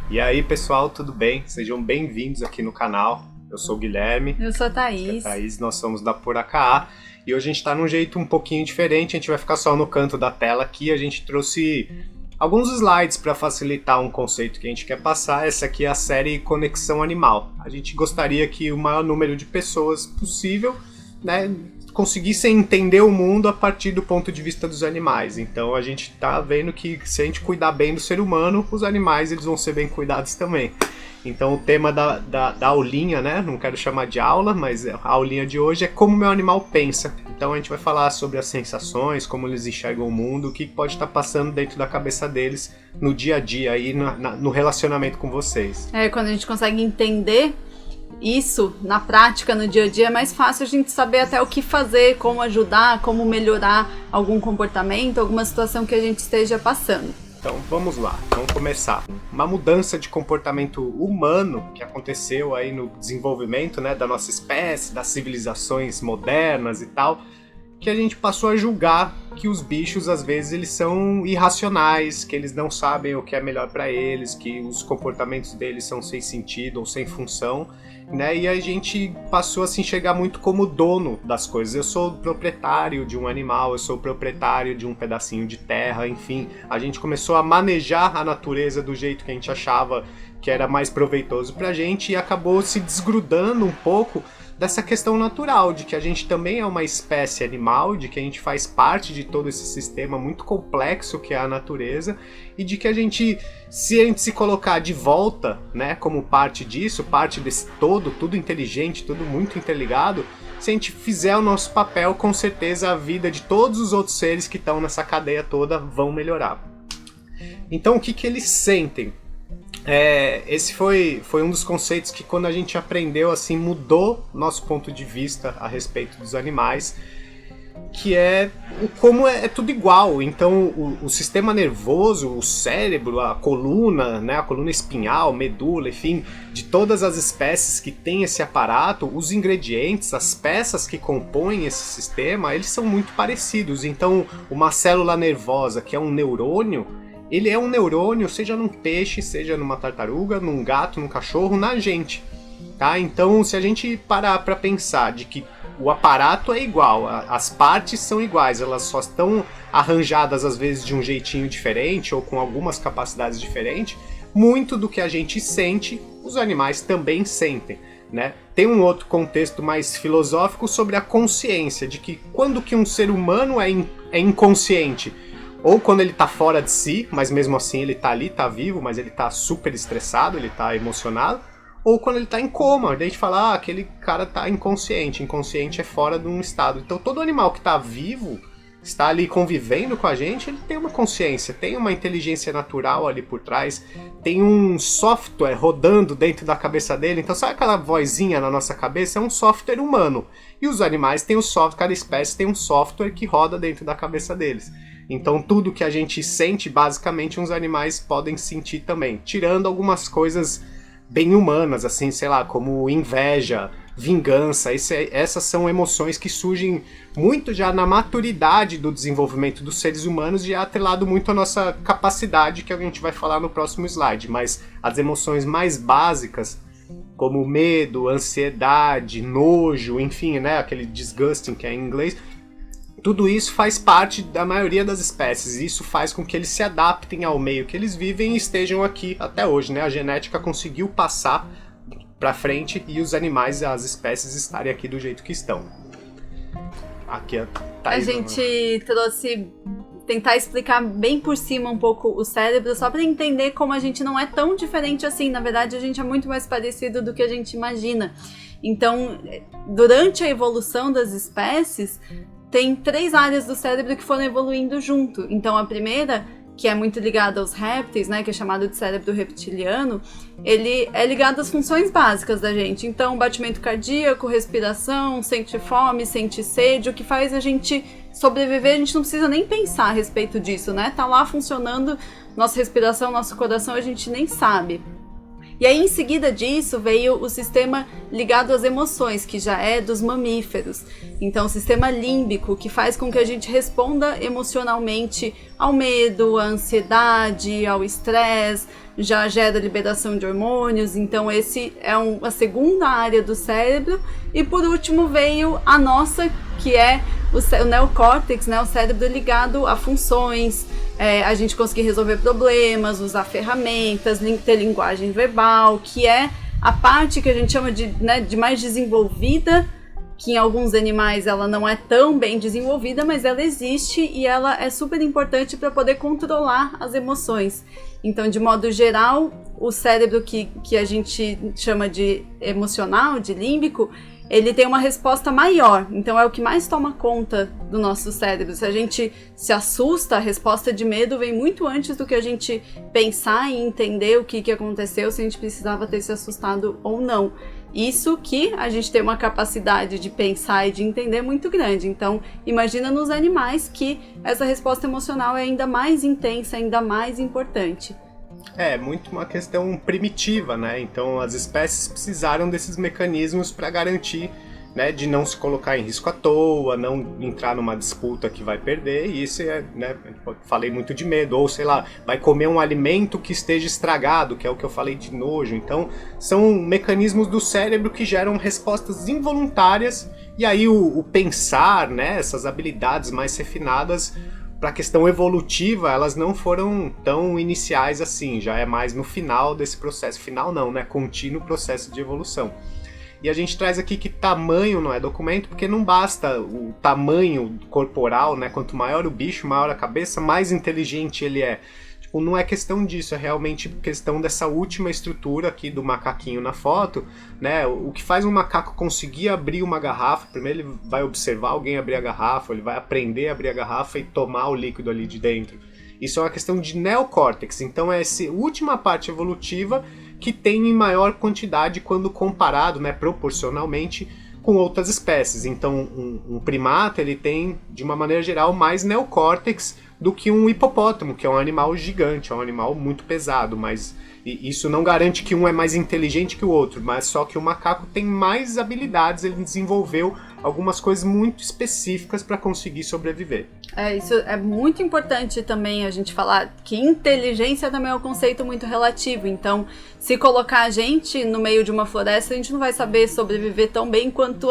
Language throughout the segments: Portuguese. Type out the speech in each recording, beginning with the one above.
E aí, pessoal, tudo bem? Sejam bem-vindos aqui no canal. Eu sou o Guilherme. Eu sou a Aqui é a Thaís. Thaís, nós somos da Puraca. E hoje a gente está num jeito um pouquinho diferente, a gente vai ficar só no canto da tela aqui. A gente trouxe alguns slides para facilitar um conceito que a gente quer passar. Essa aqui é a série Conexão Animal. A gente gostaria que o maior número de pessoas possível, né, conseguissem entender o mundo a partir do ponto de vista dos animais. Então a gente está vendo que se a gente cuidar bem do ser humano, os animais eles vão ser bem cuidados também. Então o tema da aulinha, né? Não quero chamar de aula, mas a aulinha de hoje é como meu animal pensa. Então a gente vai falar sobre as sensações, como eles enxergam o mundo, o que pode estar passando dentro da cabeça deles no dia a dia, aí no relacionamento com vocês. Quando a gente consegue entender isso na prática, no dia a dia, é mais fácil a gente saber até o que fazer, como ajudar, como melhorar algum comportamento, alguma situação que a gente esteja passando. Então vamos lá, vamos começar. Uma mudança de comportamento humano que aconteceu aí no desenvolvimento, né, da nossa espécie, das civilizações modernas e tal, que a gente passou a julgar que os bichos às vezes eles são irracionais, que eles não sabem o que é melhor para eles, que os comportamentos deles são sem sentido ou sem função, né? E a gente passou a se enxergar muito como dono das coisas. Eu sou proprietário de um animal, eu sou proprietário de um pedacinho de terra, enfim. A gente começou a manejar a natureza do jeito que a gente achava que era mais proveitoso pra gente e acabou se desgrudando um pouco dessa questão natural, de que a gente também é uma espécie animal, de que a gente faz parte de todo esse sistema muito complexo que é a natureza, e de que a gente se colocar de volta, né, como parte disso, parte desse todo, tudo inteligente, tudo muito interligado, se a gente fizer o nosso papel, com certeza a vida de todos os outros seres que estão nessa cadeia toda vão melhorar. Então o que eles sentem? Esse foi um dos conceitos que quando a gente aprendeu assim mudou nosso ponto de vista a respeito dos animais, que é como é tudo igual. Então o sistema nervoso, o cérebro, a coluna, né, a coluna espinhal, medula, enfim, de todas as espécies que tem esse aparato, os ingredientes, as peças que compõem esse sistema, eles são muito parecidos. Então uma célula nervosa que é um neurônio, ele é um neurônio, seja num peixe, seja numa tartaruga, num gato, num cachorro, na gente, tá? Então, se a gente parar para pensar de que o aparato é igual, as partes são iguais, elas só estão arranjadas às vezes de um jeitinho diferente ou com algumas capacidades diferentes, muito do que a gente sente, os animais também sentem, né? Tem um outro contexto mais filosófico sobre a consciência, de que quando que um ser humano é inconsciente, ou quando ele tá fora de si, mas mesmo assim ele tá ali, tá vivo, mas ele tá super estressado, ele tá emocionado, ou quando ele tá em coma, daí a gente fala, aquele cara tá inconsciente, inconsciente é fora de um estado. Então todo animal que tá vivo, está ali convivendo com a gente, ele tem uma consciência, tem uma inteligência natural ali por trás, tem um software rodando dentro da cabeça dele. Então sabe aquela vozinha na nossa cabeça? É um software humano. E os animais têm o software, cada espécie tem um software que roda dentro da cabeça deles. Então tudo que a gente sente, basicamente, uns animais podem sentir também. Tirando algumas coisas bem humanas, assim, sei lá, como inveja, vingança. Essas são emoções que surgem muito já na maturidade do desenvolvimento dos seres humanos, já atrelado muito à nossa capacidade, que a gente vai falar no próximo slide. Mas as emoções mais básicas, como medo, ansiedade, nojo, enfim, né, aquele disgusting que é em inglês, tudo isso faz parte da maioria das espécies, e isso faz com que eles se adaptem ao meio que eles vivem e estejam aqui até hoje, né? A genética conseguiu passar para frente e os animais, as espécies estarem aqui do jeito que estão. Aqui a gente trouxe tentar explicar bem por cima um pouco o cérebro, só para entender como a gente não é tão diferente assim. Na verdade, a gente é muito mais parecido do que a gente imagina. Então, durante a evolução das espécies, tem 3 áreas do cérebro que foram evoluindo junto. Então a primeira, que é muito ligada aos répteis, né, que é chamado de cérebro reptiliano, ele é ligado às funções básicas da gente. Então batimento cardíaco, respiração, sente fome, sente sede, o que faz a gente sobreviver. A gente não precisa nem pensar a respeito disso, né? Tá lá funcionando, nossa respiração, nosso coração, a gente nem sabe. E aí, em seguida disso, veio o sistema ligado às emoções, que já é dos mamíferos. Então, o sistema límbico, que faz com que a gente responda emocionalmente ao medo, à ansiedade, ao estresse, já gera liberação de hormônios. Então, esse é a segunda área do cérebro. E, por último, veio a nossa, que é o neocórtex, né, o cérebro ligado a funções, a gente conseguir resolver problemas, usar ferramentas, ter linguagem verbal, que é a parte que a gente chama de mais desenvolvida, que em alguns animais ela não é tão bem desenvolvida, mas ela existe e ela é super importante para poder controlar as emoções. Então, de modo geral, o cérebro que a gente chama de emocional, de límbico, ele tem uma resposta maior, então é o que mais toma conta do nosso cérebro. Se a gente se assusta, a resposta de medo vem muito antes do que a gente pensar e entender o que aconteceu, se a gente precisava ter se assustado ou não. Isso que a gente tem uma capacidade de pensar e de entender muito grande. Então, imagina nos animais que essa resposta emocional é ainda mais intensa, ainda mais importante. É muito uma questão primitiva, né? Então as espécies precisaram desses mecanismos para garantir, né, de não se colocar em risco à toa, não entrar numa disputa que vai perder, e isso é, né, falei muito de medo, ou sei lá, vai comer um alimento que esteja estragado, que é o que eu falei de nojo. Então são mecanismos do cérebro que geram respostas involuntárias, e aí o pensar, né, essas habilidades mais refinadas, para a questão evolutiva, elas não foram tão iniciais assim, já é mais no final desse processo. Final não, né? Contínuo processo de evolução. E a gente traz aqui que tamanho não é documento, porque não basta o tamanho corporal, né? Quanto maior o bicho, maior a cabeça, mais inteligente ele é. Tipo, não é questão disso, é realmente questão dessa última estrutura aqui do macaquinho na foto, né? O que faz um macaco conseguir abrir uma garrafa, primeiro ele vai observar alguém abrir a garrafa, ele vai aprender a abrir a garrafa e tomar o líquido ali de dentro. Isso é uma questão de neocórtex, então é essa última parte evolutiva que tem em maior quantidade quando comparado, né, proporcionalmente, com outras espécies. Então um primata ele tem, de uma maneira geral, mais neocórtex do que um hipopótamo, que é um animal gigante, é um animal muito pesado, mas isso não garante que um é mais inteligente que o outro, mas só que o macaco tem mais habilidades, ele desenvolveu algumas coisas muito específicas para conseguir sobreviver. Isso é muito importante também a gente falar que inteligência também é um conceito muito relativo. Então, se colocar a gente no meio de uma floresta, a gente não vai saber sobreviver tão bem quanto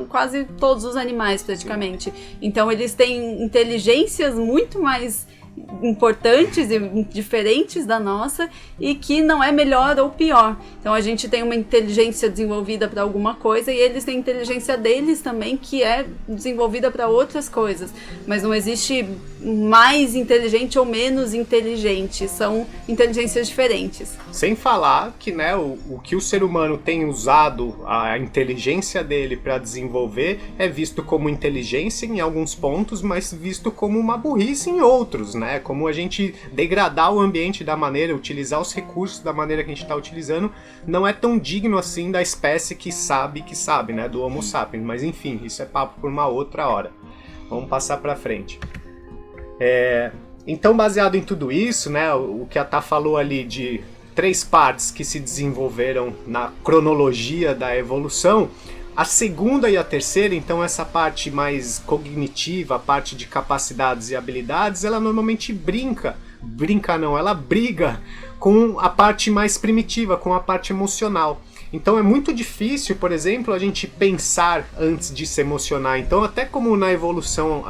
quase todos os animais, praticamente. Então, eles têm inteligências muito mais importantes e diferentes da nossa, e que não é melhor ou pior. Então a gente tem uma inteligência desenvolvida para alguma coisa e eles têm a inteligência deles também, que é desenvolvida para outras coisas, mas não existe mais inteligente ou menos inteligente, são inteligências diferentes. Sem falar que, né, o que o ser humano tem usado a inteligência dele para desenvolver é visto como inteligência em alguns pontos, mas visto como uma burrice em outros, né? Como a gente degradar o ambiente da maneira, utilizar os recursos da maneira que a gente está utilizando, não é tão digno assim da espécie que sabe, né? Do Homo sapiens. Mas enfim, isso é papo por uma outra hora. Vamos passar para frente. Então, baseado em tudo isso, né? O que a Tá falou ali de 3 partes que se desenvolveram na cronologia da evolução. A segunda e a terceira, então essa parte mais cognitiva, a parte de capacidades e habilidades, ela normalmente ela briga com a parte mais primitiva, com a parte emocional. Então é muito difícil, por exemplo, a gente pensar antes de se emocionar. Então até como na evolução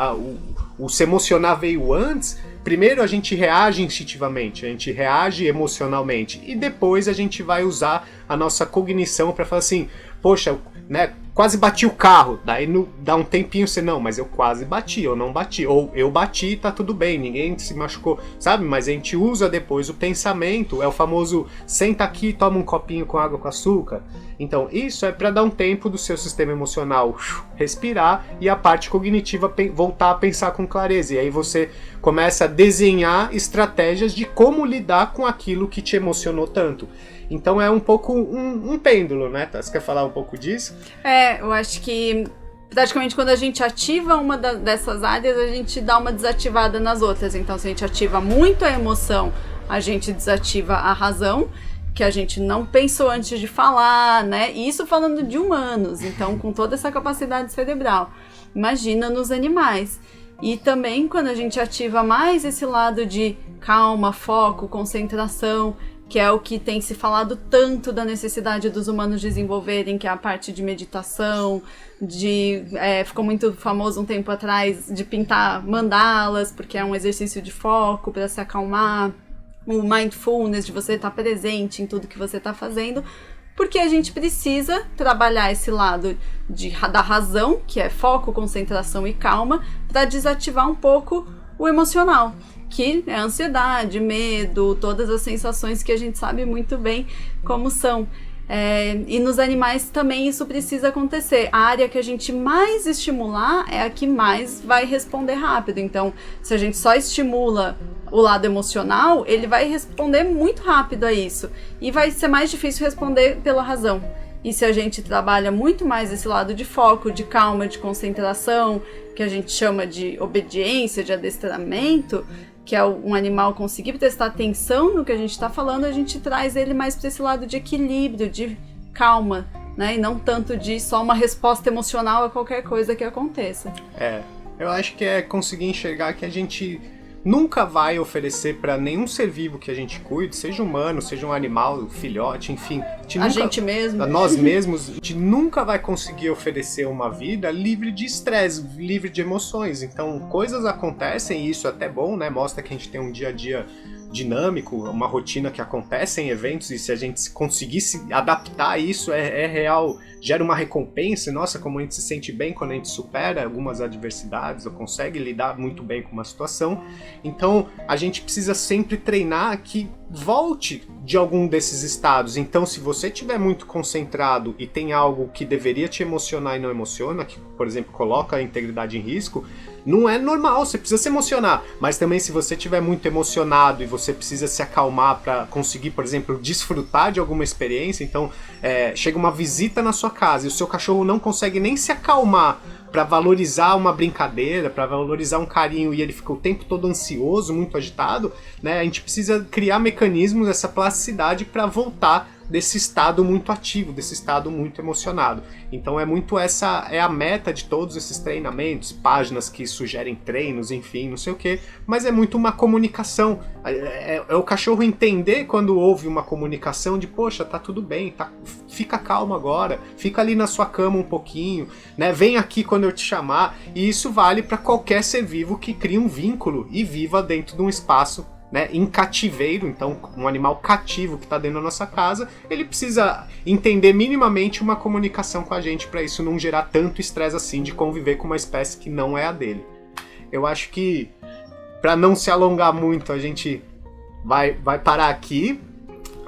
o se emocionar veio antes, primeiro a gente reage instintivamente, a gente reage emocionalmente e depois a gente vai usar a nossa cognição para falar assim, poxa, né, quase bati o carro, daí dá um tempinho você, não, mas eu quase bati, eu não bati, ou eu bati, tá tudo bem, ninguém se machucou, sabe? Mas a gente usa depois o pensamento, é o famoso senta aqui e toma um copinho com água com açúcar. Então isso é para dar um tempo do seu sistema emocional respirar e a parte cognitiva voltar a pensar com clareza, e aí você começa a desenhar estratégias de como lidar com aquilo que te emocionou tanto. Então é um pouco um pêndulo, né? Você quer falar um pouco disso? Eu acho que praticamente quando a gente ativa uma dessas áreas, a gente dá uma desativada nas outras. Então se a gente ativa muito a emoção, a gente desativa a razão, que a gente não pensou antes de falar, né? E isso falando de humanos, então com toda essa capacidade cerebral. Imagina nos animais. E também quando a gente ativa mais esse lado de calma, foco, concentração, que é o que tem se falado tanto da necessidade dos humanos desenvolverem, que é a parte de meditação, ficou muito famoso um tempo atrás de pintar mandalas, porque é um exercício de foco para se acalmar, o mindfulness, de você estar presente em tudo que você está fazendo, porque a gente precisa trabalhar esse lado da razão, que é foco, concentração e calma, para desativar um pouco o emocional, que é ansiedade, medo, todas as sensações que a gente sabe muito bem como são. E nos animais também isso precisa acontecer. A área que a gente mais estimular é a que mais vai responder rápido. Então, se a gente só estimula o lado emocional, ele vai responder muito rápido a isso. E vai ser mais difícil responder pela razão. E se a gente trabalha muito mais esse lado de foco, de calma, de concentração, que a gente chama de obediência, de adestramento, que é um animal conseguir prestar atenção no que a gente está falando, a gente traz ele mais para esse lado de equilíbrio, de calma, né? E não tanto de só uma resposta emocional a qualquer coisa que aconteça. Eu acho que é conseguir enxergar que a gente nunca vai oferecer para nenhum ser vivo que a gente cuide, seja humano, seja um animal, filhote, enfim. Gente mesmo. Nós mesmos, a gente nunca vai conseguir oferecer uma vida livre de estresse, livre de emoções. Então, coisas acontecem e isso é até bom, né? Mostra que a gente tem um dia a dia dinâmico, uma rotina que acontece em eventos, e se a gente conseguir se adaptar a isso, é real, gera uma recompensa. Nossa, como a gente se sente bem quando a gente supera algumas adversidades ou consegue lidar muito bem com uma situação. Então a gente precisa sempre treinar que volte de algum desses estados. Então, se você estiver muito concentrado e tem algo que deveria te emocionar e não emociona, que, por exemplo, coloca a integridade em risco, não é normal, você precisa se emocionar. Mas também, se você estiver muito emocionado e você precisa se acalmar para conseguir, por exemplo, desfrutar de alguma experiência, então chega uma visita na sua casa e o seu cachorro não consegue nem se acalmar para valorizar uma brincadeira, para valorizar um carinho, e ele fica o tempo todo ansioso, muito agitado, né? A gente precisa criar mecanismos, essa plasticidade para voltar desse estado muito ativo, desse estado muito emocionado. Então essa é a meta de todos esses treinamentos, páginas que sugerem treinos, enfim, não sei o que, mas é muito uma comunicação. É o cachorro entender quando houve uma comunicação de, poxa, tá tudo bem, fica calmo agora, fica ali na sua cama um pouquinho, né? Vem aqui quando eu te chamar. E isso vale para qualquer ser vivo que crie um vínculo e viva dentro de um espaço, né, em cativeiro. Então, um animal cativo que está dentro da nossa casa, ele precisa entender minimamente uma comunicação com a gente para isso não gerar tanto estresse assim de conviver com uma espécie que não é a dele. Eu acho que, para não se alongar muito, a gente vai parar aqui.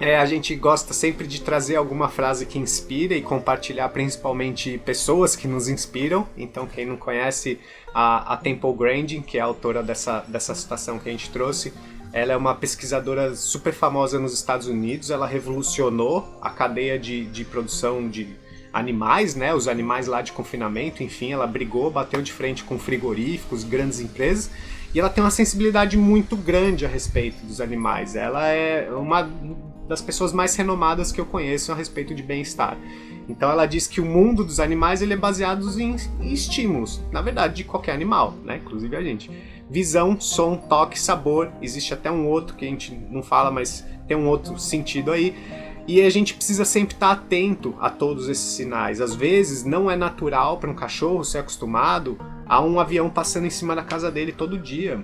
A gente gosta sempre de trazer alguma frase que inspira e compartilhar principalmente pessoas que nos inspiram. Então, quem não conhece a Temple Grandin, que é a autora dessa citação que a gente trouxe, ela é uma pesquisadora super famosa nos Estados Unidos. Ela revolucionou a cadeia de produção de animais, né? Os animais lá de confinamento, enfim, ela brigou, bateu de frente com frigoríficos, grandes empresas, e ela tem uma sensibilidade muito grande a respeito dos animais. Ela é uma das pessoas mais renomadas que eu conheço a respeito de bem-estar. Então ela diz que o mundo dos animais ele é baseado em estímulos, na verdade, de qualquer animal, né? Inclusive a gente. Visão, som, toque, sabor. Existe até um outro que a gente não fala, mas tem um outro sentido aí. E a gente precisa sempre estar atento a todos esses sinais. Às vezes não é natural para um cachorro ser acostumado a um avião passando em cima da casa dele todo dia,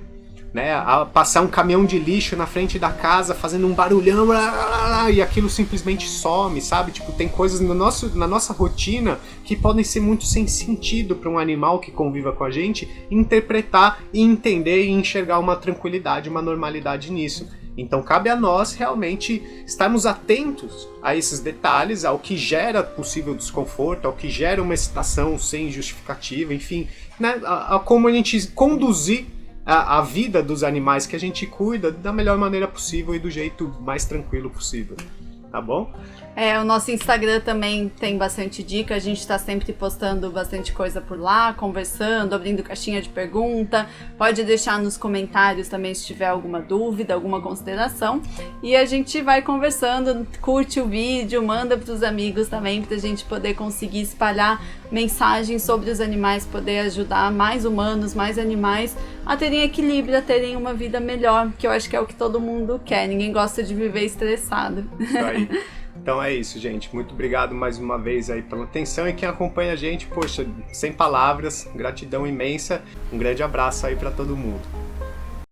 né? A passar um caminhão de lixo na frente da casa fazendo um barulhão, e aquilo simplesmente some, sabe? Tipo, tem coisas na nossa rotina que podem ser muito sem sentido para um animal que conviva com a gente interpretar e entender e enxergar uma tranquilidade, uma normalidade nisso. Então cabe a nós realmente estarmos atentos a esses detalhes, ao que gera possível desconforto, ao que gera uma excitação sem justificativa, enfim, né? A como a gente conduzir a vida dos animais que a gente cuida da melhor maneira possível e do jeito mais tranquilo possível. tá bom? O nosso Instagram também tem bastante dica, a gente está sempre postando bastante coisa por lá, conversando, abrindo caixinha de pergunta. Pode deixar nos comentários também se tiver alguma dúvida, alguma consideração. E a gente vai conversando, curte o vídeo, manda para os amigos também, para a gente poder conseguir espalhar mensagens sobre os animais, poder ajudar mais humanos, mais animais a terem equilíbrio, a terem uma vida melhor, que eu acho que é o que todo mundo quer. Ninguém gosta de viver estressado. Isso aí. Então é isso, gente. Muito obrigado mais uma vez aí pela atenção, e quem acompanha a gente, poxa, sem palavras, gratidão imensa. Um grande abraço aí para todo mundo.